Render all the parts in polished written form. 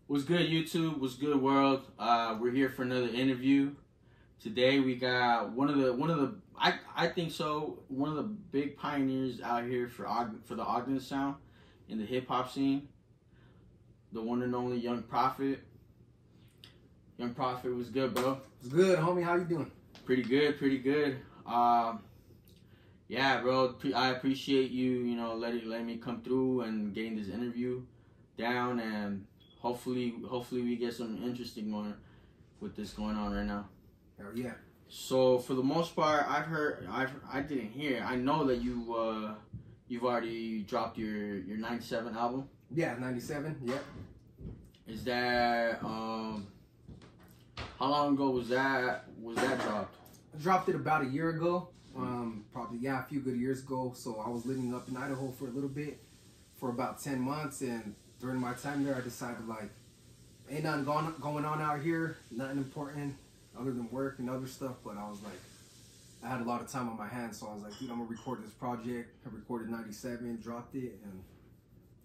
What's good, YouTube? What's good, world? We're here for another interview. Today we got one of the I think so, one of the big pioneers out here for the Ogden sound in the hip hop scene. The one and only Young Prophet. Young Prophet, was good, bro? It's good, homie. How you doing? Pretty good, pretty good. Yeah, bro. I appreciate you, letting me come through and getting this interview down, and hopefully we get some interesting one with this going on right now. Hell yeah. So for the most part, I didn't hear. I know that you've already dropped your 97 album. Yeah, 97. Yep. Is that how long ago was that dropped? I dropped it about a year ago. Probably a few good years ago. So I was living up in Idaho for a little bit, for about 10 months, and during my time there, I decided ain't nothing going on out here, nothing important other than work and other stuff. But I was I had a lot of time on my hands, so I was like, dude, I'm gonna record this project. I recorded 97, dropped it, and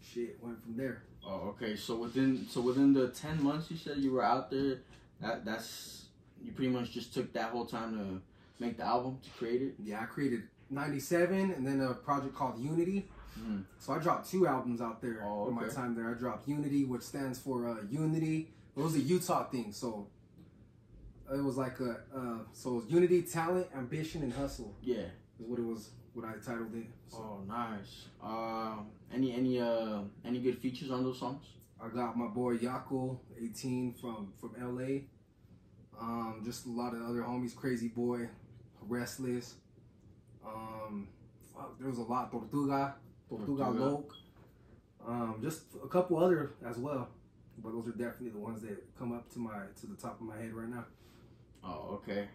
shit went from there. Oh, okay. So within the 10 months you said you were out there, that's you pretty much just took that whole time to make the album, to create it? Yeah, I created 97 and then a project called Unity. So I dropped 2 albums out there in my time there. I dropped Unity, which stands for Unity. It was a Utah thing, so it was like so it was Unity, Talent, Ambition, and Hustle. Yeah, is what it was. What I titled it. So. Oh, nice. Any good features on those songs? I got my boy Yako, 18 from LA. Just a lot of other homies. Crazy Boy, Restless. There was a lot. Tortuga Loc. Just a couple other as well, but those are definitely the ones that come up to the top of my head right now. Oh, okay.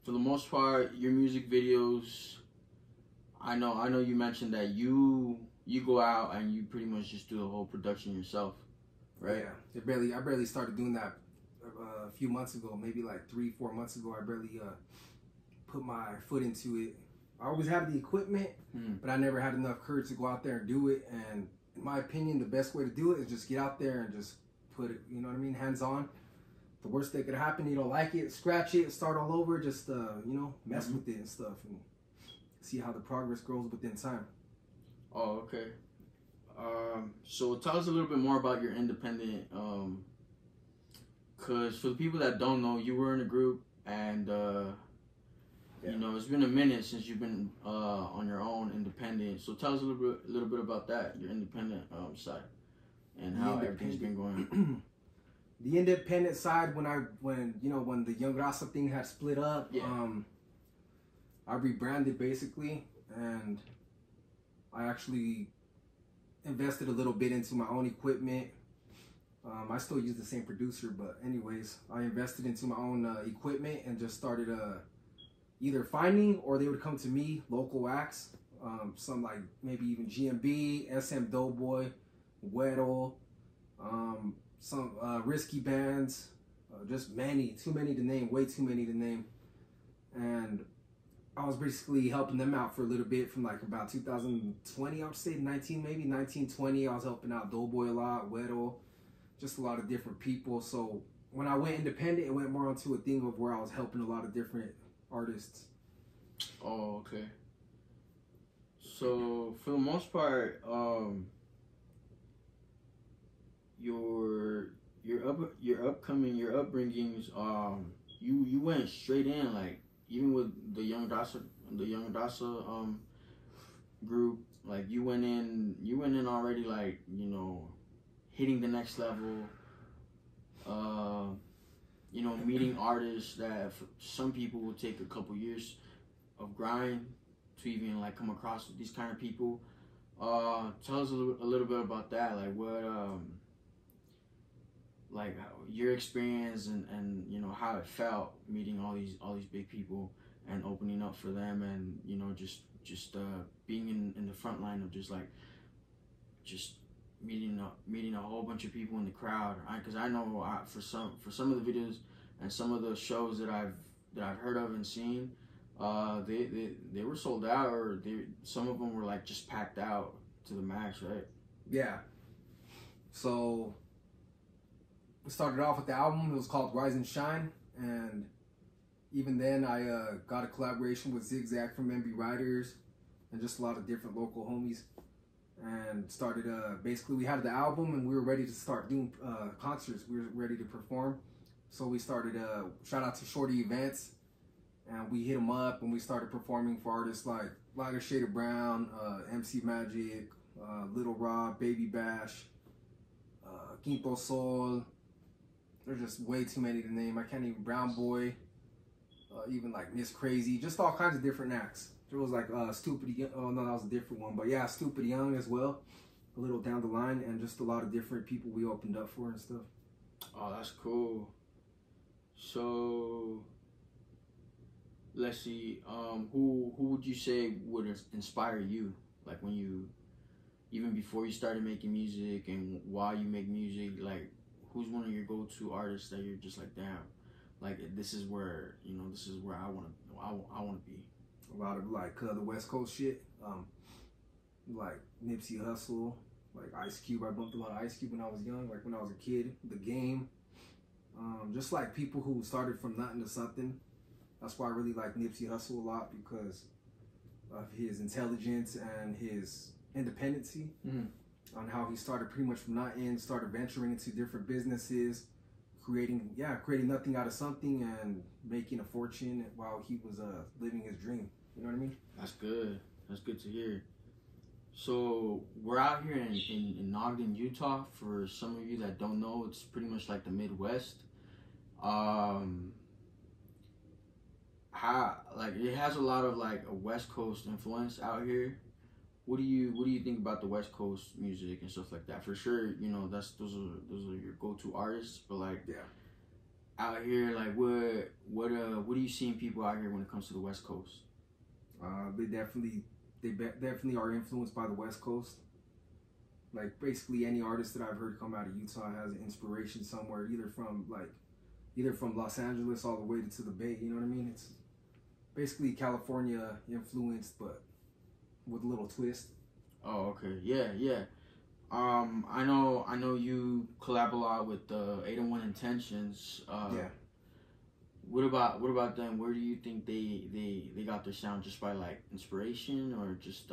For the most part, your music videos, I know you mentioned that you go out and you pretty much just do the whole production yourself, right? Yeah, I barely started doing that a few months ago, maybe like 3-4 months ago. I barely put my foot into it. I always had the equipment, but I never had enough courage to go out there and do it. And in my opinion, the best way to do it is just get out there and just put it, you know what I mean, hands on. The worst that could happen, you don't like it, scratch it, start all over, just mess with it and stuff, and see how the progress grows within time. Oh, okay. So tell us a little bit more about your independent, cause for the people that don't know, you were in a group, and it's been a minute since you've been on your own, independent. So tell us a little bit about that, your independent side, and how everything's been going. The independent side, when the Young Raza thing had split up, I rebranded basically, and I actually invested a little bit into my own equipment. I still use the same producer, but anyways, I invested into my own equipment and just started either finding, or they would come to me, local acts, some like maybe even GMB, SM Doughboy, Weddle, some risky bands, just too many to name, way too many to name. And I was basically helping them out for a little bit from like about 2020, I would say 19, 20. I was helping out Doughboy a lot, Weddle, just a lot of different people. So when I went independent, it went more onto a thing of where I was helping a lot of different artists. Oh, okay. So for the most part, your upbringings, you went straight in, like even with the Young Dasa group, like you went in already, like, hitting the next level, meeting artists that for some people will take a couple years of grind to even like come across these kind of people. Tell us a little bit about that, like what like your experience and how it felt meeting all these big people and opening up for them, and just being in the front line of just meeting a whole bunch of people in the crowd. Because I know for some of the videos and some of the shows that I've heard of and seen, they were sold out, or some of them were like just packed out to the max, right? Yeah. So we started off with the album. It was called Rise and Shine, and even then I got a collaboration with Zigzag from MB Riders and just a lot of different local homies, and started basically we had the album and we were ready to start doing concerts. We were ready to perform, so we started shout out to Shorty Events, and we hit them up and we started performing for artists like Lighter Shade of Brown, MC Magic, Little Rob, Baby Bash, Quinto Sol. There's just way too many to name. I can't even. Brown Boy, even like Miss Crazy, just all kinds of different acts. There was like Stupid Young. Oh no, that was a different one. But yeah, Stupid Young as well, a little down the line, and just a lot of different people we opened up for and stuff. Oh, that's cool. So let's see. Who would you say would inspire you? Like when you, even before you started making music and while you make music, like who's one of your go-to artists that you're just like, damn, like this is where I want to be. A lot of like the West Coast shit, like Nipsey Hussle, like Ice Cube. I bumped a lot of Ice Cube when I was young, like when I was a kid. The Game, just like people who started from nothing to something. That's why I really like Nipsey Hussle a lot, because of his intelligence and his independency. On how he started pretty much from nothing, started venturing into different businesses, creating nothing out of something and making a fortune while he was living his dream. You know what I mean? That's good. That's good to hear. So we're out here in Ogden, Utah. For some of you that don't know, it's pretty much like the Midwest. It has a lot of like a West Coast influence out here. What do you think about the West Coast music and stuff like that? For sure, those are your go-to artists. But like, yeah, out here, like what are you seeing people out here when it comes to the West Coast? They definitely are influenced by the West Coast. Like basically any artist that I've heard come out of Utah has an inspiration somewhere, either from Los Angeles all the way to the Bay. You know what I mean? It's basically California influenced, but with a little twist. Oh, okay. Yeah. I know you collab a lot with 801 Intentions. Yeah. What about them? Where do you think they got their sound? Just by like inspiration, or just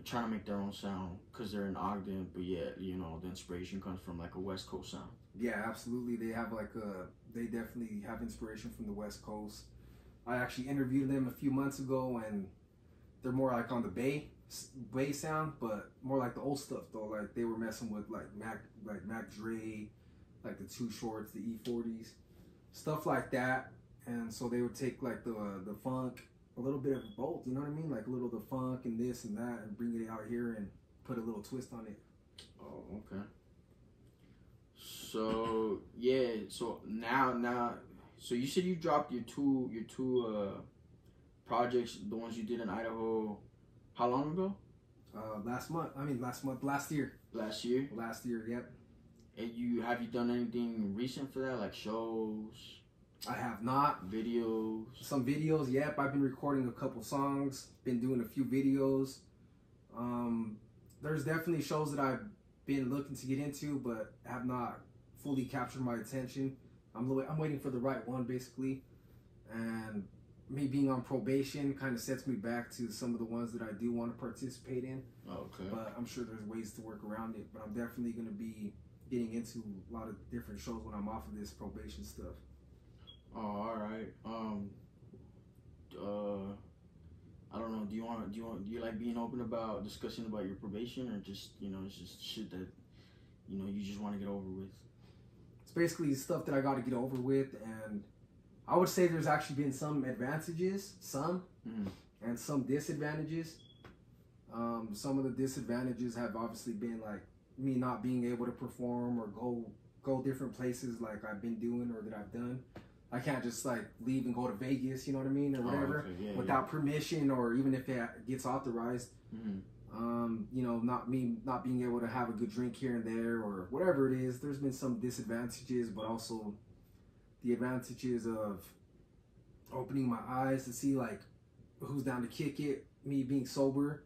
trying to make their own sound because they're in Ogden, but yeah, the inspiration comes from like a West Coast sound. Yeah, absolutely. They definitely have inspiration from the West Coast. I actually interviewed them a few months ago, and they're more like on the Bay sound, but more like the old stuff though. Like they were messing with like Mac Dre, like the Too Shorts, the E40s, stuff like that. And so they would take like the funk, a little bit of both, you know what I mean? Like a little of the funk and this and that, and bring it out here and put a little twist on it. Oh, okay. So yeah, so now, so you said you dropped your two projects, the ones you did in Idaho, how long ago? Last year. Last year? Last year, yep. And have you done anything recent for that, like shows? I have not. Videos? Some videos, yep. I've been recording a couple songs, been doing a few videos. There's definitely shows that I've been looking to get into, but have not fully captured my attention. I'm waiting for the right one, basically. And me being on probation kind of sets me back to some of the ones that I do want to participate in. Okay. But I'm sure there's ways to work around it. But I'm definitely going to be getting into a lot of different shows when I'm off of this probation stuff. Oh, all right. I don't know. Do you like being open about discussing about your probation, or just it's just shit that you just want to get over with? It's basically stuff that I got to get over with, and I would say there's actually been some advantages, and some disadvantages. Some of the disadvantages have obviously been like me not being able to perform or go different places like I've been doing or that I've done. I can't just like leave and go to Vegas, you know what I mean, or whatever, without permission, or even if it gets authorized. Not being able to have a good drink here and there or whatever it is. There's been some disadvantages, but also the advantages of opening my eyes to see like who's down to kick it, me being sober,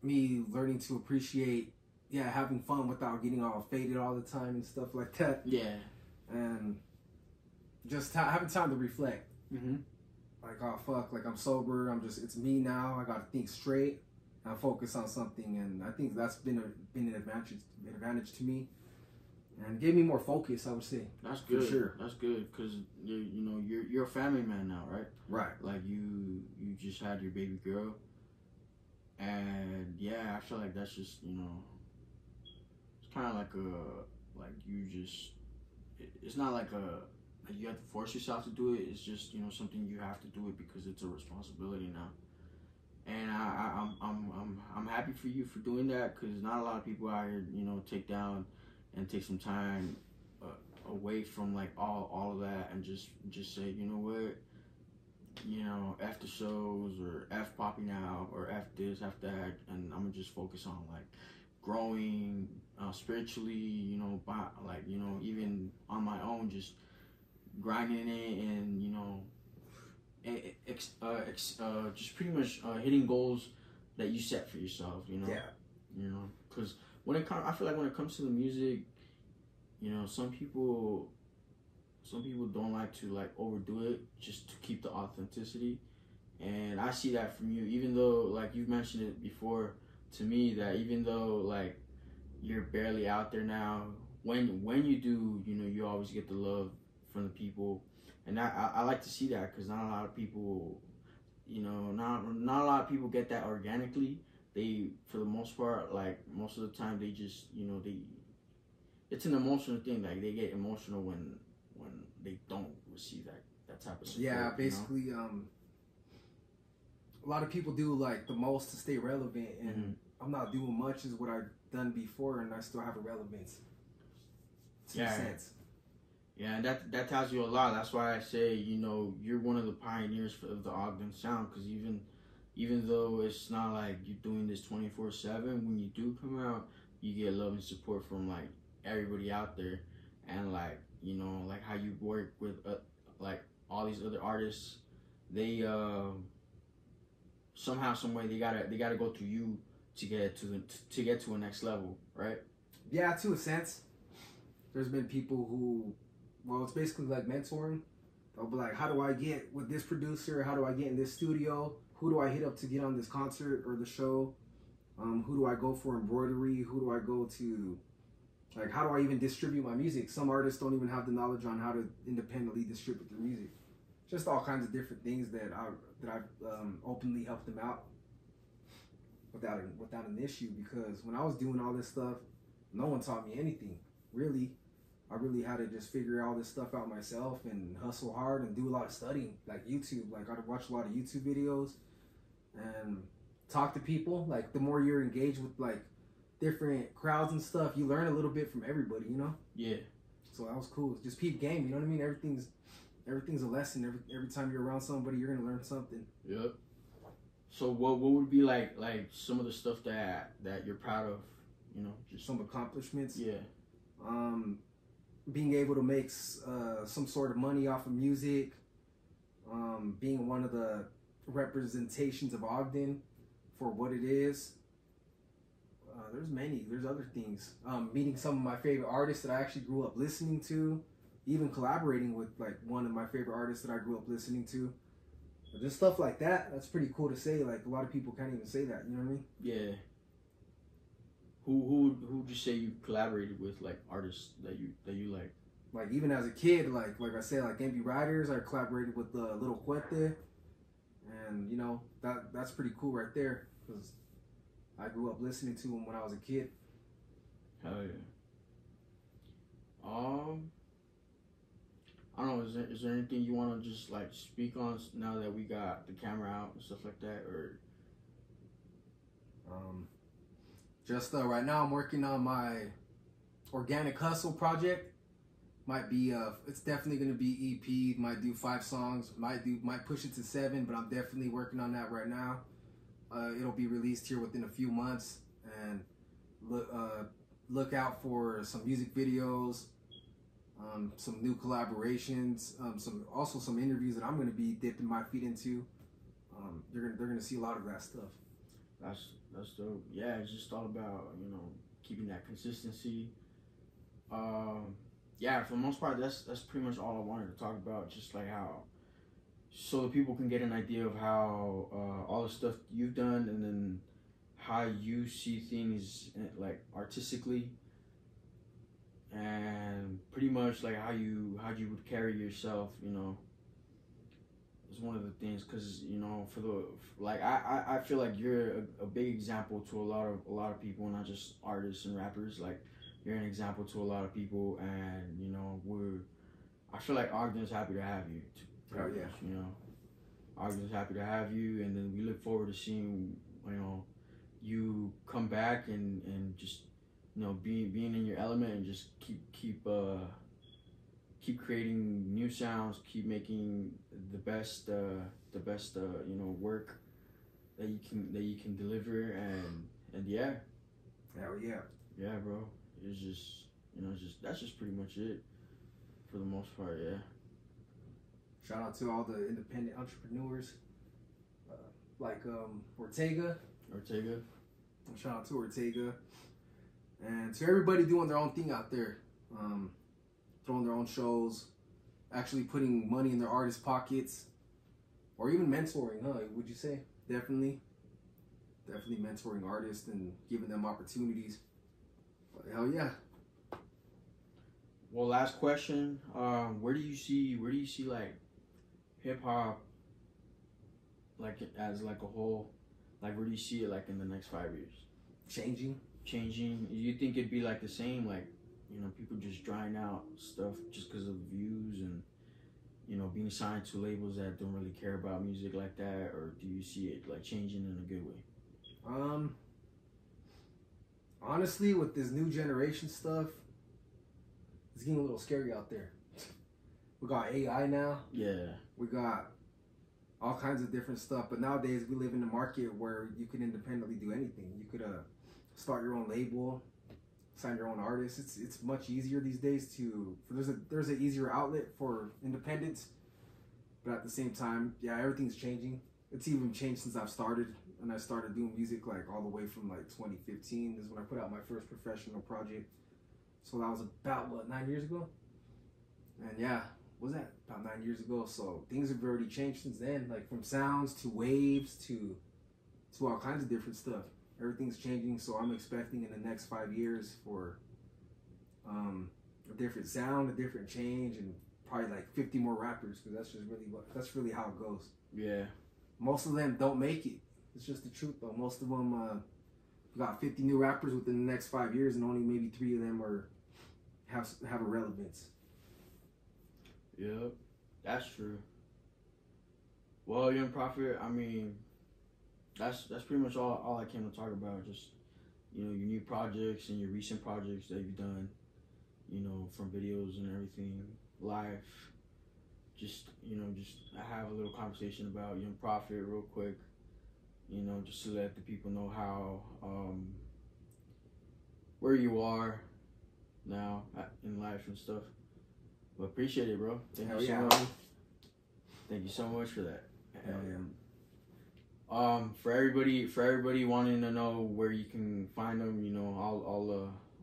me learning to appreciate, having fun without getting all faded all the time and stuff like that. Yeah. And just having time to reflect. Mm-hmm. Like, oh fuck, like I'm sober. It's me now. I gotta think straight and focus on something. And I think that's been an advantage to me, and gave me more focus, I would say. That's good. For sure. That's good, because you're a family man now, right? Right. Like you just had your baby girl, and yeah, I feel like that's just it's kind of like it's not like you have to force yourself to do it. It's just something you have to do it because it's a responsibility now. And I'm happy for you for doing that, because not a lot of people out here take down and take some time away from like all of that and just say, you know what, F the shows, or F popping out, or F this, F that, and I'm gonna just focus on like growing spiritually, even on my own, just grinding it, and just pretty much hitting goals that you set for yourself, because I feel like when it comes to the music, some people don't like to like overdo it just to keep the authenticity, and I see that from you. Even though like you've mentioned it before to me, that even though like you're barely out there now, when you do, you always get the love from the people, and I like to see that, because not a lot of people, not a lot of people get that organically. They, for the most part, like most of the time, they just it's an emotional thing. Like they get emotional when they don't receive that type of support. Yeah, basically, a lot of people do like the most to stay relevant, and mm-hmm. I'm not doing much as what I've done before, and I still have a relevance. Sense. Yeah, and that tells you a lot. That's why I say, you're one of the pioneers of the Ogden sound, because even though it's not like you're doing this 24/7, when you do come out, you get love and support from like everybody out there, and like like how you work with like all these other artists, they somehow, some way, they gotta go through you to get to a next level, right? Yeah, to a sense. There's been people who, well, it's basically like mentoring. They'll be like, how do I get with this producer? How do I get in this studio? Who do I hit up to get on this concert or the show? Who do I go for embroidery? Who do I go to? Like, how do I even distribute my music? Some artists don't even have the knowledge on how to independently distribute their music. Just all kinds of different things that I've openly helped them out without an issue. Because when I was doing all this stuff, no one taught me anything, really. I really had to just figure all this stuff out myself and hustle hard and do a lot of studying, like YouTube. Like, I'd watch a lot of YouTube videos and talk to people. Like, the more you're engaged with like different crowds and stuff, you learn a little bit from everybody, Yeah. So that was cool. Just peep game, you know what I mean? Everything's a lesson. Every time you're around somebody, you're gonna learn something. Yep. So what would be like some of the stuff that you're proud of? Just some accomplishments. Yeah. Being able to make some sort of money off of music. Being one of the representations of Ogden for what it is. There's other things. Meeting some of my favorite artists that I actually grew up listening to. Even collaborating with like one of my favorite artists that I grew up listening to. Just stuff like that. That's pretty cool to say. Like, a lot of people can't even say that. You know what I mean? Yeah. Who would you say you collaborated with, like artists that you like? Like, even as a kid, like I said, like MV Riders, I collaborated with Little Cuete, and that's pretty cool right there, because I grew up listening to him when I was a kid. Hell yeah. I don't know. Is there anything you want to just like speak on now that we got the camera out and stuff like that, or? Just right now, I'm working on my Organic Hustle project. Might be it's definitely gonna be EP. Might do 5 songs. Might push it to 7, but I'm definitely working on that right now. It'll be released here within a few months, and look out for some music videos, some new collaborations, some interviews that I'm gonna be dipping my feet into. They're gonna see a lot of that stuff. That's dope. Yeah, it's just all about, you know, keeping that consistency. Yeah, for the most part, that's pretty much all I wanted to talk about. Just like how, so that people can get an idea of how all the stuff you've done, and then how you see things like artistically, and pretty much like how you would carry yourself. You know, is one of the things, because you know, for the like I feel like you're a big example to a lot of people, not just artists and rappers. Like, you're an example to a lot of people, and you know, I feel like Ogden's happy to have you. Oh yeah. You know, Ogden's happy to have you, and then we look forward to seeing, you know, you come back and just, you know, being in your element, and just keep creating new sounds, keep making the best you know, work that you can deliver, and yeah. Hell yeah. Yeah, bro. It's just, you know, that's just pretty much it for the most part. Yeah. Shout out to all the independent entrepreneurs, like Ortega. Shout out to Ortega, and to everybody doing their own thing out there, throwing their own shows, actually putting money in their artists' pockets, or even mentoring. Huh? Would you say? Definitely mentoring artists and giving them opportunities. But hell yeah. Well, last question. Where do you see like hip hop, like as like a whole, like where do you see it like in the next 5 years? Changing. You think it'd be like the same, like, you know, people just drying out stuff just because of views, and you know, being signed to labels that don't really care about music like that, or do you see it like changing in a good way? Honestly, with this new generation stuff, it's getting a little scary out there. We got AI now. Yeah. We got all kinds of different stuff. But nowadays, we live in a market where you can independently do anything. You could start your own label, sign your own artist. It's much easier these days there's an easier outlet for independence. But at the same time, yeah, everything's changing. It's even changed since I've started. And I started doing music like all the way from like 2015 is when I put out my first professional project. So that was about, what, 9 years ago? And yeah, was that about 9 years ago? So things have already changed since then, like from sounds to waves to all kinds of different stuff. Everything's changing, so I'm expecting in the next 5 years for a different sound, a different change, and probably like 50 more rappers, because that's really how it goes. Yeah. Most of them don't make it. It's just the truth, though. Most of them got 50 new rappers within the next 5 years, and only maybe 3 of them have a relevance. Yep, that's true. Well, Young Prophet, I mean, that's pretty much all I came to talk about. Just, you know, your new projects and your recent projects that you've done, you know, from videos and everything, live. Just, you know, I have a little conversation about Young Prophet real quick, you know, just to let the people know how, where you are now in life and stuff. But appreciate it, bro. Thank you so much. Thank you so much for that. And for everybody wanting to know where you can find him, you know,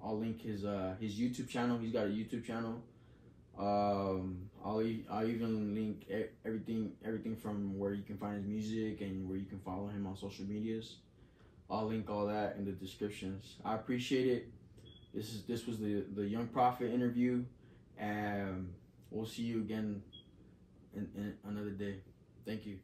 I'll link his YouTube channel. He's got a YouTube channel. I'll even link everything from where you can find his music and where you can follow him on social medias. I'll link all that in the descriptions. I appreciate it. This was the Young Prophet interview, and we'll see you again in another day. Thank you.